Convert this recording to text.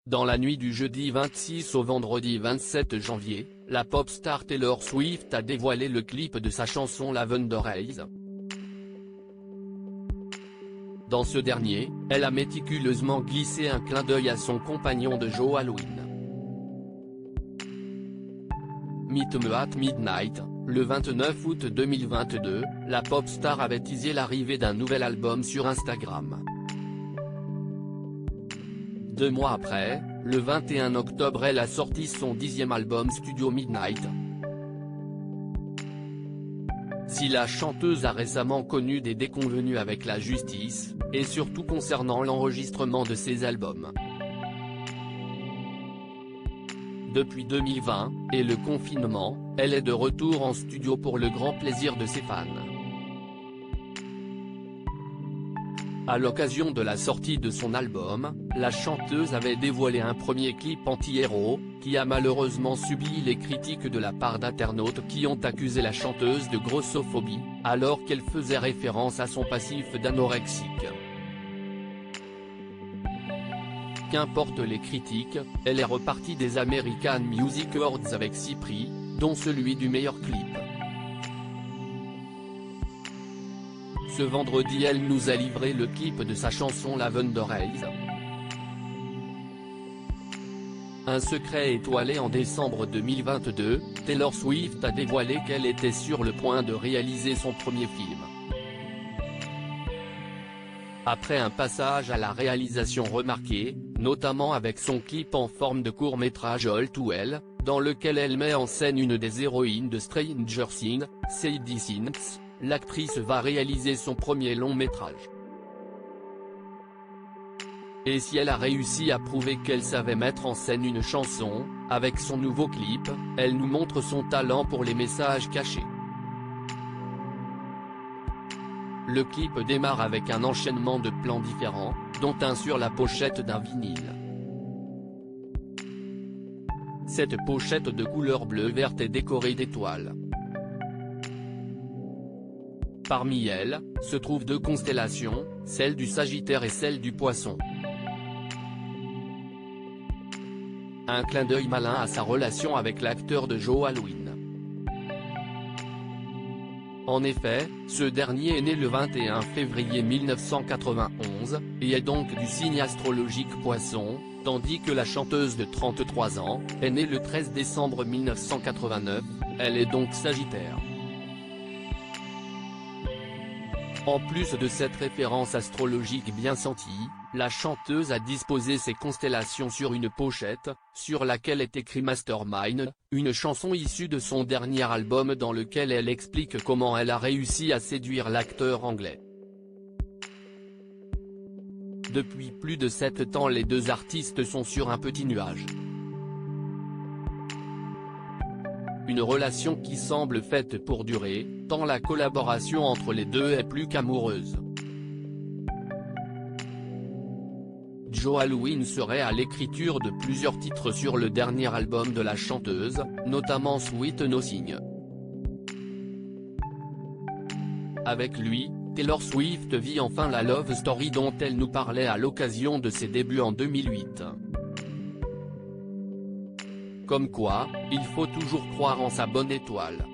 Dans la nuit du jeudi 26 au vendredi 27 janvier, la pop star Taylor Swift a dévoilé le clip de sa chanson Lavender Haze. Dans ce dernier, elle a méticuleusement glissé un clin d'œil à son compagnon de Joe Alwyn. Meet Me at Midnight, le 29 août 2022, la pop star avait teasé l'arrivée d'un nouvel album sur Instagram. 2 mois après, le 21 octobre elle a sorti son 10e album studio Midnight. Si la chanteuse a récemment connu des déconvenues avec la justice, et surtout concernant l'enregistrement de ses albums. Depuis 2020, et le confinement, elle est de retour en studio pour le grand plaisir de ses fans. À l'occasion de la sortie de son album, la chanteuse avait dévoilé un premier clip anti-héros, qui a malheureusement subi les critiques de la part d'internautes qui ont accusé la chanteuse de grossophobie, alors qu'elle faisait référence à son passif d'anorexique. Qu'importe les critiques, elle est repartie des American Music Awards avec 6 prix, dont celui du meilleur clip. Ce vendredi elle nous a livré le clip de sa chanson Lavender Haze. Un secret étoilé en décembre 2022, Taylor Swift a dévoilé qu'elle était sur le point de réaliser son premier film. Après un passage à la réalisation remarqué, notamment avec son clip en forme de court-métrage All Too Well, dans lequel elle met en scène une des héroïnes de Stranger Things, Sadie Sink, l'actrice va réaliser son premier long-métrage. Et si elle a réussi à prouver qu'elle savait mettre en scène une chanson, avec son nouveau clip, elle nous montre son talent pour les messages cachés. Le clip démarre avec un enchaînement de plans différents, dont un sur la pochette d'un vinyle. Cette pochette de couleur bleu-verte est décorée d'étoiles. Parmi elles, se trouvent 2 constellations, celle du Sagittaire et celle du Poisson. Un clin d'œil malin à sa relation avec l'acteur de Joe Alwyn. En effet, ce dernier est né le 21 février 1991, et est donc du signe astrologique Poisson, tandis que la chanteuse de 33 ans, est née le 13 décembre 1989, elle est donc Sagittaire. En plus de cette référence astrologique bien sentie, la chanteuse a disposé ses constellations sur une pochette, sur laquelle est écrit Mastermind, une chanson issue de son dernier album dans lequel elle explique comment elle a réussi à séduire l'acteur anglais. Depuis plus de 7 ans les 2 artistes sont sur un petit nuage. Une relation qui semble faite pour durer, tant la collaboration entre les deux est plus qu'amoureuse. Joe Alwyn serait à l'écriture de plusieurs titres sur le dernier album de la chanteuse, notamment Sweet Nothing. Avec lui, Taylor Swift vit enfin la love story dont elle nous parlait à l'occasion de ses débuts en 2008. Comme quoi, il faut toujours croire en sa bonne étoile.